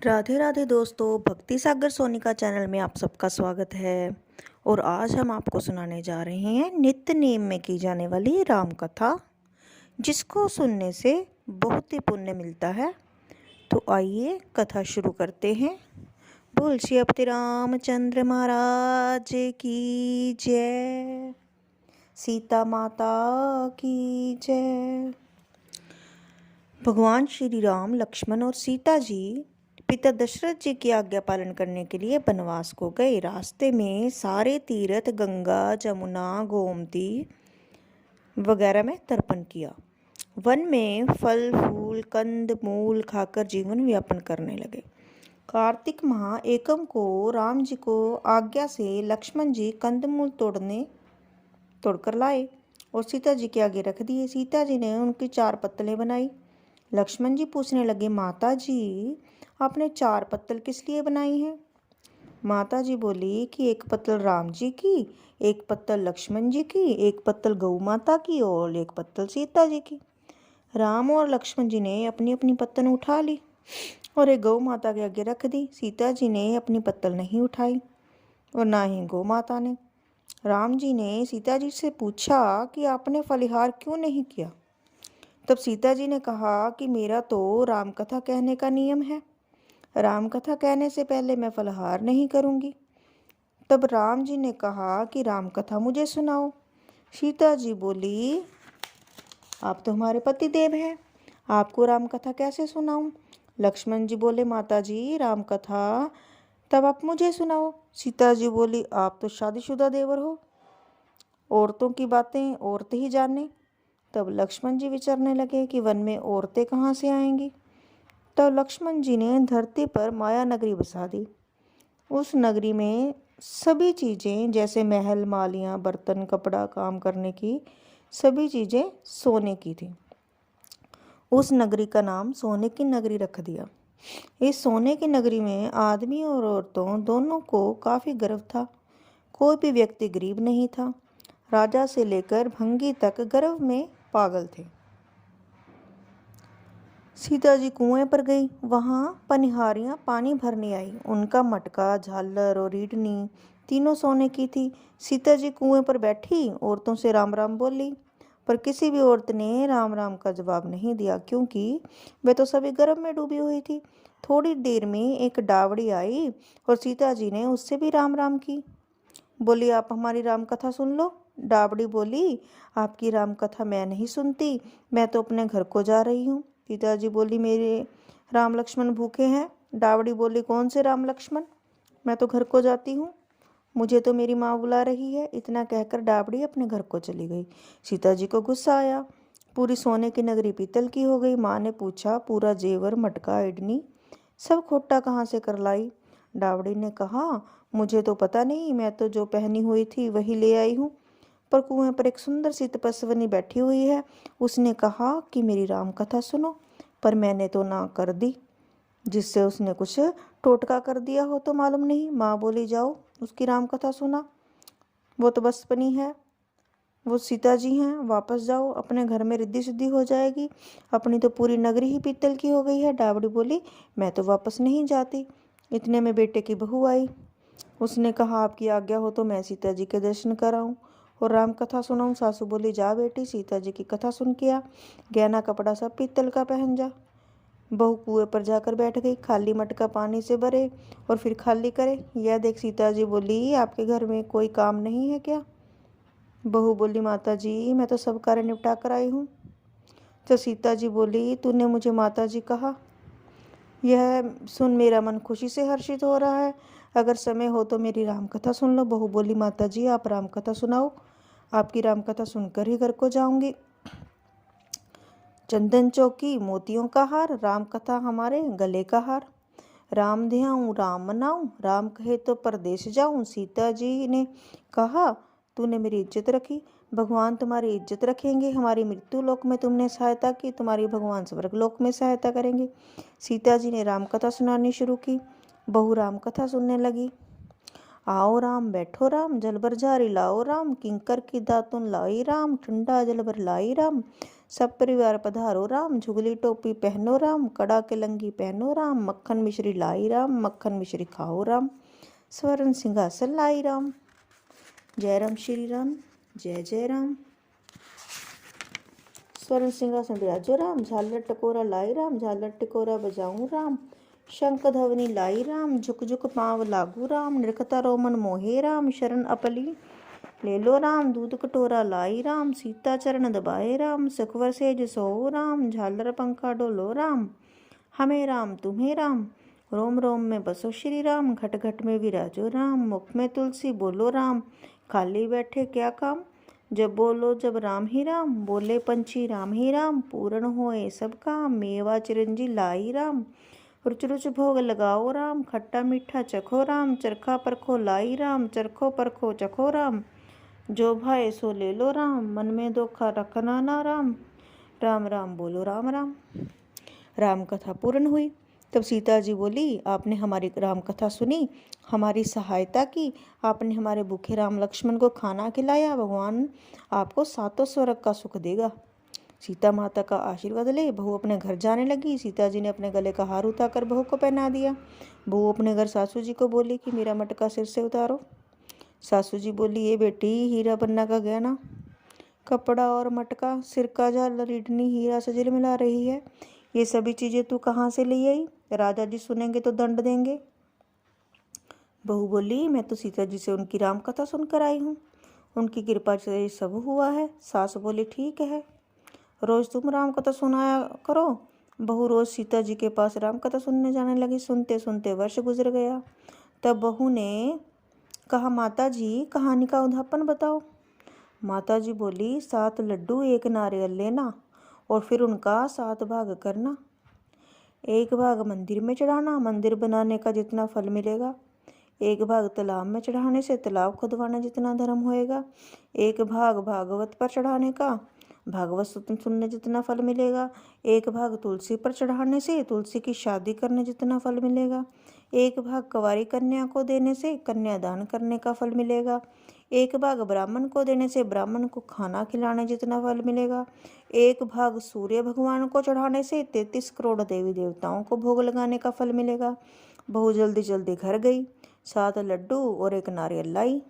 राधे राधे दोस्तों, भक्ति सागर सोनिका चैनल में आप सबका स्वागत है। और आज हम आपको सुनाने जा रहे हैं नित्य नेम में की जाने वाली राम कथा, जिसको सुनने से बहुत ही पुण्य मिलता है। तो आइए कथा शुरू करते हैं। बोल श्री अपति रामचंद्र महाराज की जय, सीता माता की जय। भगवान श्री राम, लक्ष्मण और सीता जी पिता दशरथ जी की आज्ञा पालन करने के लिए वनवास को गए। रास्ते में सारे तीर्थ गंगा, जमुना, गोमती वगैरह में तर्पण किया। वन में फल फूल कंद मूल खाकर जीवन व्यापन करने लगे। कार्तिक माह एकम को राम जी को आज्ञा से लक्ष्मण जी कंदमूल तोड़कर लाए और सीता जी के आगे रख दिए। सीता जी ने उनकी 4 पत्तलें बनाई। लक्ष्मण जी पूछने लगे, माता जी आपने 4 पत्तल किस लिए बनाई हैं? माता जी बोली कि एक पत्तल राम जी की, एक पत्तल लक्ष्मण जी की, एक पत्तल गौ माता की और एक पत्तल सीता जी की। राम और लक्ष्मण जी ने अपनी अपनी पत्तल उठा ली और एक गौ माता के आगे रख दी। सीता जी ने अपनी पत्तल नहीं उठाई और ना ही गौ माता ने। राम जी ने सीता जी से पूछा कि आपने फलिहार क्यों नहीं किया? तब सीता जी ने कहा कि मेरा तो राम कथा कहने का नियम है, राम कथा कहने से पहले मैं फलहार नहीं करूंगी। तब राम जी ने कहा कि राम कथा मुझे सुनाओ। सीता जी बोली, आप तो हमारे पति देव हैं, आपको राम कथा कैसे सुनाऊं? लक्ष्मण जी बोले, माता जी राम कथा तब आप मुझे सुनाओ। सीता जी बोली, आप तो शादीशुदा देवर हो, औरतों की बातें औरतें ही जाने। तब लक्ष्मण जी विचारने लगे कि वन में औरतें कहाँ से आएंगी। तब लक्ष्मण जी ने धरती पर माया नगरी बसा दी। उस नगरी में सभी चीज़ें जैसे महल, मालियाँ, बर्तन, कपड़ा, काम करने की सभी चीज़ें सोने की थी। उस नगरी का नाम सोने की नगरी रख दिया। इस सोने की नगरी में आदमी और औरतों दोनों को काफ़ी गर्व था। कोई भी व्यक्ति गरीब नहीं था। राजा से लेकर भंगी तक गर्व में पागल थे। सीता जी कुएं पर गई। वहां पनिहारियां पानी भरने आई। उनका मटका, झालर और रीडनी तीनों सोने की थी। सीता जी कुएं पर बैठी औरतों से राम राम बोली, पर किसी भी औरत ने राम राम का जवाब नहीं दिया, क्योंकि वे तो सभी गर्व में डूबी हुई थी। थोड़ी देर में एक डावड़ी आई और सीता जी ने उससे भी राम राम की। बोली, आप हमारी राम कथा सुन लो। डावड़ी बोली, आपकी राम कथा मैं नहीं सुनती, मैं तो अपने घर को जा रही हूँ। सीता जी बोली, मेरे राम लक्ष्मण भूखे हैं। डावड़ी बोली, कौन से राम लक्ष्मण, मैं तो घर को जाती हूँ, मुझे तो मेरी माँ बुला रही है। इतना कहकर डावड़ी अपने घर को चली गई। सीता जी को गुस्सा आया। पूरी सोने की नगरी पीतल की हो गई। माँ ने पूछा, पूरा जेवर, मटका, इडनी सब खोटा कहाँ से कर लाई? डावड़ी ने कहा, मुझे तो पता नहीं, मैं तो जो पहनी हुई थी वही ले आई हूँ। पर कुएं पर एक सुंदर सी तपस्विनी बैठी हुई है, उसने कहा कि मेरी राम कथा सुनो, पर मैंने तो ना कर दी। जिससे उसने कुछ टोटका कर दिया हो तो मालूम नहीं। माँ बोली, जाओ उसकी राम कथा सुना, वो तो बचपनी है, वो सीता जी हैं, वापस जाओ, अपने घर में रिद्धि सिद्धि हो जाएगी। अपनी तो पूरी नगरी ही पीतल की हो गई है। डावड़ी बोली, मैं तो वापस नहीं जाती। इतने में बेटे की बहू आई। उसने कहा, आपकी आज्ञा हो तो मैं सीता जी के दर्शन कराऊं और राम कथा सुनाऊं। सासू बोली, जा बेटी, सीता जी की कथा सुन के आ, गहना कपड़ा सब पीतल का पहन जा। बहू कुएं पर जाकर बैठ गई। खाली मटका पानी से भरे और फिर खाली करे। यह देख सीता जी बोली, आपके घर में कोई काम नहीं है क्या? बहू बोली, माता जी मैं तो सब कार्य निपटा कर आई हूँ। तो सीता जी बोली, तूने मुझे माता जी कहा, यह सुन मेरा मन खुशी से हर्षित हो रहा है। अगर समय हो तो मेरी राम कथा सुन लो। बहू बोली, माता जी आप राम कथा सुनाओ, आपकी राम कथा सुनकर ही घर को जाऊंगी। चंदन चौकी मोतियों का हार, राम कथा हमारे गले का हार। राम ध्याऊं राम मनाऊं, राम कहे तो परदेश जाऊं। सीता जी ने कहा, तूने मेरी इज्जत रखी, भगवान तुम्हारी इज्जत रखेंगे। हमारी मृत्यु लोक में तुमने सहायता की, तुम्हारी भगवान स्वर्ग लोक में सहायता करेंगे। सीता जी ने राम कथा सुनानी शुरू की। बहू राम कथा सुनने लगी। आओ राम बैठो राम, जल भर झारी लाओ राम, किंकर की दातुन लाई राम, ठंडा जल भर लाई राम, सब परिवार पधारो राम, झुगली टोपी पहनो राम, कड़ा के लंगी पहनो राम, मक्खन मिश्री लाई राम, मक्खन मिश्री खाओ राम, स्वर्ण सिंहासन लाई राम। जय राम श्री राम, जय जय राम। स्वर्ण सिंहासन बिराजो राम, झालर टकोरा लाई राम, झालर टकोरा बजाऊं राम, शंख ध्वनि लाई राम, झुक झुक पाँव लागू राम, नृखता रोमन मोहे राम, शरण अपली ले लो राम, दूध कटोरा लाई राम, सीता चरण दबाए राम, सुखवर सेज सोओ राम, झालर पंखा डोलो राम, हमें राम तुम्हें राम, रोम रोम में बसो श्री राम, घट घट में विराजो राम, मुख में तुलसी बोलो राम, खाली बैठे क्या काम, जब बोलो जब राम ही राम, बोले पंछी राम ही राम, पूर्ण होए सब काम, मेवा चिरंजी लाई राम, रुच रुच भोग लगाओ राम, खट्टा मीठा चखो राम, चरखा परखो लाई राम, चरखो परखो चखो राम, जो भाए सो ले लो राम, मन में धोखा रखना ना राम, राम राम बोलो राम राम। राम कथा पूर्ण हुई। तब सीता जी बोली, आपने हमारी राम कथा सुनी, हमारी सहायता की, आपने हमारे भूखे राम लक्ष्मण को खाना खिलाया, भगवान आपको सातों स्वर्ग का सुख देगा। सीता माता का आशीर्वाद ले बहू अपने घर जाने लगी। सीता जी ने अपने गले का हार उतारकर बहू को पहना दिया। बहू अपने घर सासू जी को बोली कि मेरा मटका सिर से उतारो। सासू जी बोली, ये बेटी हीरा पन्ना का गहना, कपड़ा और मटका, सिर का झालर, रीढ़नी हीरा से झिलमिला रही है, ये सभी चीजें तू कहाँ से ले आई? राजा जी सुनेंगे तो दंड देंगे। बहू बोली, मैं तो सीता जी से उनकी राम कथा सुनकर आई हूँ, उनकी कृपा से ये सब हुआ है। सास बोली, ठीक है, रोज तुम राम कथा सुनाया करो। बहू रोज सीता जी के पास राम कथा सुनने जाने लगी। सुनते सुनते वर्ष गुजर गया। तब बहू ने कहा, माता जी कहानी का उद्यापन बताओ। माता जी बोली, 7 लड्डू 1 नारियल लेना और फिर उनका 7 भाग करना। 1 भाग मंदिर में चढ़ाना, मंदिर बनाने का जितना फल मिलेगा। 1 भाग तालाब में चढ़ाने से तालाब खुदवाने जितना धर्म होएगा। 1 भाग भागवत पर चढ़ाने का, भागवत सुनने जितना फल मिलेगा। 1 भाग तुलसी पर चढ़ाने से तुलसी की शादी करने जितना फल मिलेगा। 1 भाग कुंवारी कन्या को देने से कन्यादान करने का फल मिलेगा। 1 भाग ब्राह्मण को देने से ब्राह्मण को खाना खिलाने जितना फल मिलेगा। 1 भाग सूर्य भगवान को चढ़ाने से 33 करोड़ देवी देवताओं को भोग लगाने का फल मिलेगा। बहू जल्दी जल्दी घर गई, 7 लड्डू और 1 नारियल लाई।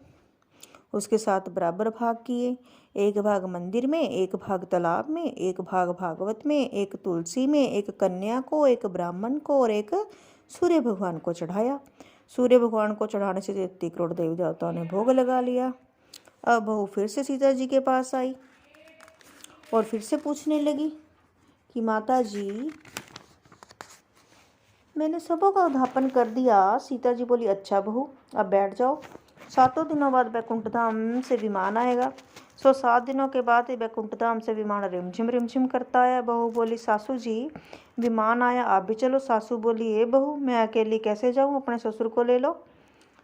उसके 7 बराबर भाग किए। 1 भाग मंदिर में, 1 भाग तालाब में, 1 भाग भागवत में, 1 तुलसी में, 1 कन्या को, 1 ब्राह्मण को और 1 सूर्य भगवान को चढ़ाया। सूर्य भगवान को चढ़ाने से 33 करोड़ देवी देवताओं ने भोग लगा लिया। अब बहू फिर से सीता जी के पास आई और फिर से पूछने लगी कि माता जी, मैंने सबों का उद्यापन कर दिया। सीता जी बोली, अच्छा बहू, अब बैठ जाओ। 7 दिनों बाद बैकुंठ धाम से विमान आएगा। 7 दिनों के बाद बैकुंठ धाम से विमान रिमझिम करता है। बहू बोली, सासू जी विमान आया, आप भी चलो। सासू बोली, ए बहू, मैं अकेली कैसे जाऊं? अपने ससुर को ले लो,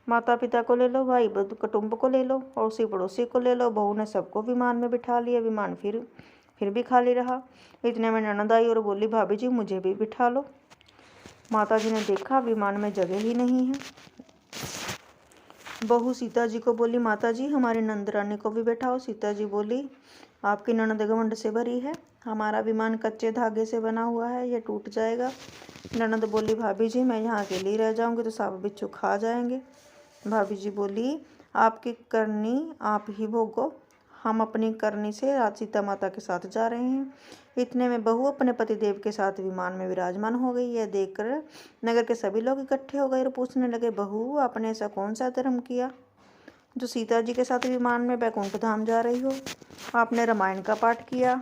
माता पिता को ले लो, भाई कुटुंब को ले लो, अड़ोसी पड़ोसी को ले लो। बहू ने सबको विमान में बिठा लिया। विमान फिर भी खाली रहा। इतने में ननद आई और बोली, भाभी जी मुझे भी बिठा लो। माता जी ने देखा विमान में जगह ही नहीं है। बहू सीता जी को बोली, माता जी हमारी नंदरानी को भी बैठाओ। सीता जी बोली, आपकी ननद घमंड से भरी है, हमारा विमान कच्चे धागे से बना हुआ है, यह टूट जाएगा। ननद बोली, भाभी जी मैं यहाँ अकेली रह जाऊंगी तो सांप बिच्छू खा जाएंगे। भाभी जी बोली, आपकी करनी आप ही भोगो, हम अपनी करनी से सीता माता के साथ जा रहे हैं। इतने में बहू अपने पतिदेव के साथ विमान में विराजमान हो गई। यह देखकर नगर के सभी लोग इकट्ठे हो गए और पूछने लगे, बहू आपने ऐसा कौन सा धर्म किया जो सीता जी के साथ विमान में बैकुंठ धाम जा रही हो? आपने रामायण का पाठ किया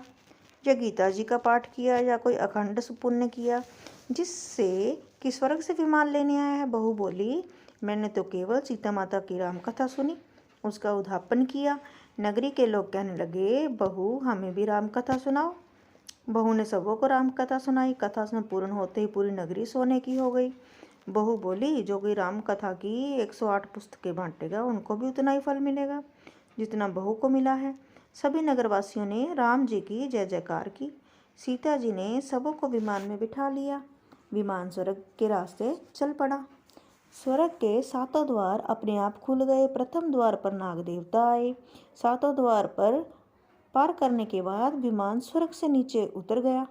या गीता जी का पाठ किया या कोई अखंड पुण्य किया जिससे कि स्वर्ग से विमान लेने आया है? बहू बोली, मैंने तो केवल सीता माता की राम कथा सुनी, उसका उद्यापन किया। नगरी के लोग कहने लगे, बहू हमें भी राम कथा सुनाओ। बहू ने सबों को राम कथा सुनाई। कथा पूर्ण होते ही पूरी नगरी सोने की हो गई। बहू बोली, जो कोई राम कथा की 108 पुस्तकें बांटेगा उनको भी उतना ही फल मिलेगा जितना बहू को मिला है। सभी नगरवासियों ने राम जी की जय जयकार की। सीता जी ने सबों को विमान में बिठा लिया। विमान स्वर्ग के रास्ते चल पड़ा। स्वर्ग के सातों द्वार अपने आप खुल गए। प्रथम द्वार पर नाग देवता आए। सातों द्वार पर पार करने के बाद विमान स्वर्ग से नीचे उतर गया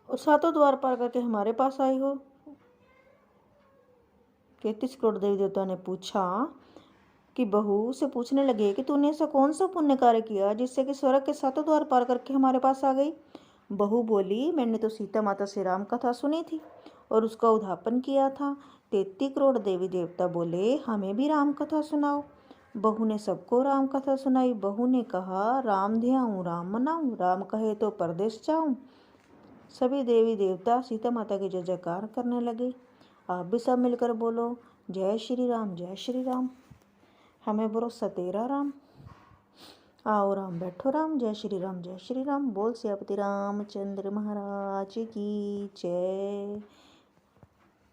और सातों द्वार पार करके हमारे पास आई हो। 33 करोड़ देवी देवताओं ने पूछा कि बहू से पूछने लगे कि तूने ऐसा कौन सा पुण्य कार्य किया जिससे कि स्वर्ग के सातों द्वार पार करके हमारे पास आ गई। बहू बोली, मैंने तो सीता माता से राम कथा सुनी थी और उसका उद्यापन किया था। 33 करोड़ देवी देवता बोले, हमें भी राम कथा सुनाओ। बहू ने सबको राम कथा सुनाई। बहू ने कहा, राम ध्याऊं राम मनाऊं, राम कहे तो परदेश जाऊं। सभी देवी देवता सीता माता की जय जयकार करने लगे। आप भी सब मिलकर बोलो, जय श्री राम जय श्री राम। हमें भरोसा तेरा राम। आओ राम बैठो राम, जय श्री राम जय श्री राम। बोल सियापति रामचंद्र महाराज की जय।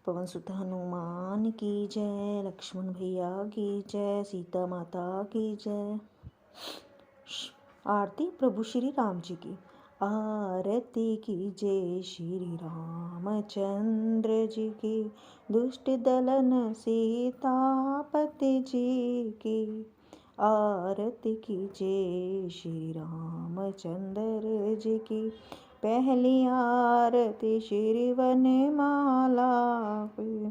पवन सुत हनुमान की जय। लक्ष्मण भैया की जय। सीता माता की जय। आरती प्रभु श्री राम जी की। आरती कीजिए श्री रामचंद्र जी की। दुष्ट दलन सीतापति जी की। आरती कीजिए श्री रामचंद्र जी की। पहली आरती श्री वनमाला की।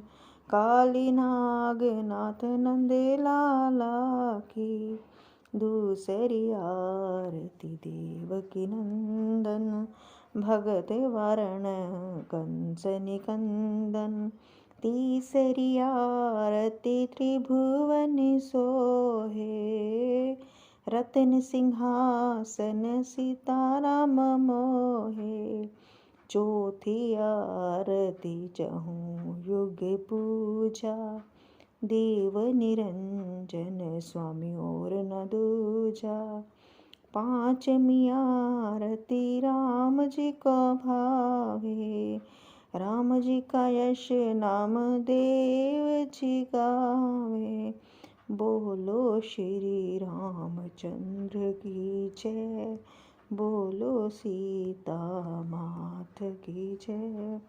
काली नाग नाथ नंद लाला की। दूसरी आरती देवकी नंदन भगत वरण कंस निकंदन। तीसरी आरती त्रिभुवन सोहे रत्न सिंहासन सीताराम मोहे। चौथी आरती चहु युग पूजा देव निरंजन स्वामी और न दूजा। पांचवी आरती राम जी को भावे राम जी का यश नाम देव जी गावे। बोलो श्री रामचंद्र की जय। बोलो सीता मात की जय।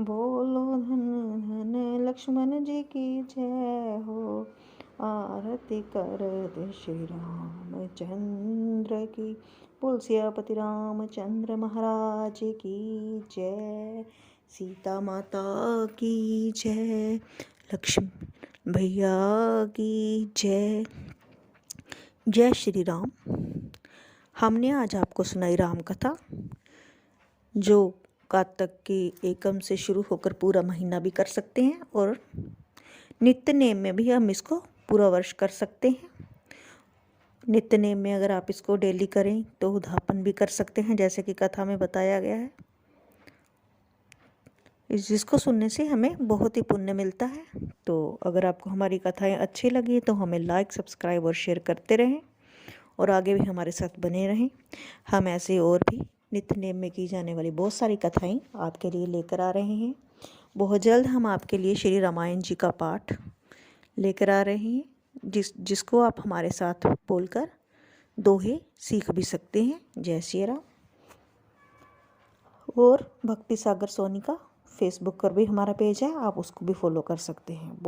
बोलो धन धन लक्ष्मण जी की जय हो। आरती करत श्री रामचंद्र की। बोल सियापति रामचंद्र महाराज की जय। सीता माता की जय। लक्ष्मण भैया की जय। जय श्री राम। हमने आज आपको सुनाई राम कथा, जो कार्तिक की एकम से शुरू होकर पूरा महीना भी कर सकते हैं और नित्य नेम में भी हम इसको पूरा वर्ष कर सकते हैं। नित्य नेम में अगर आप इसको डेली करें तो उद्यापन भी कर सकते हैं, जैसे कि कथा में बताया गया है। जिसको सुनने से हमें बहुत ही पुण्य मिलता है। तो अगर आपको हमारी कथाएं अच्छी लगी तो हमें लाइक सब्सक्राइब और शेयर करते रहें और आगे भी हमारे साथ बने रहें। हम ऐसे और भी नित्य नेम में की जाने वाली बहुत सारी कथाएं आपके लिए लेकर आ रहे हैं। बहुत जल्द हम आपके लिए श्री रामायण जी का पाठ लेकर आ रहे हैं, जिसको आप हमारे साथ बोलकर दोहे सीख भी सकते हैं। जय श्री राम। और भक्ति सागर सोनी का फेसबुक पर भी हमारा पेज है, आप उसको भी फॉलो कर सकते हैं।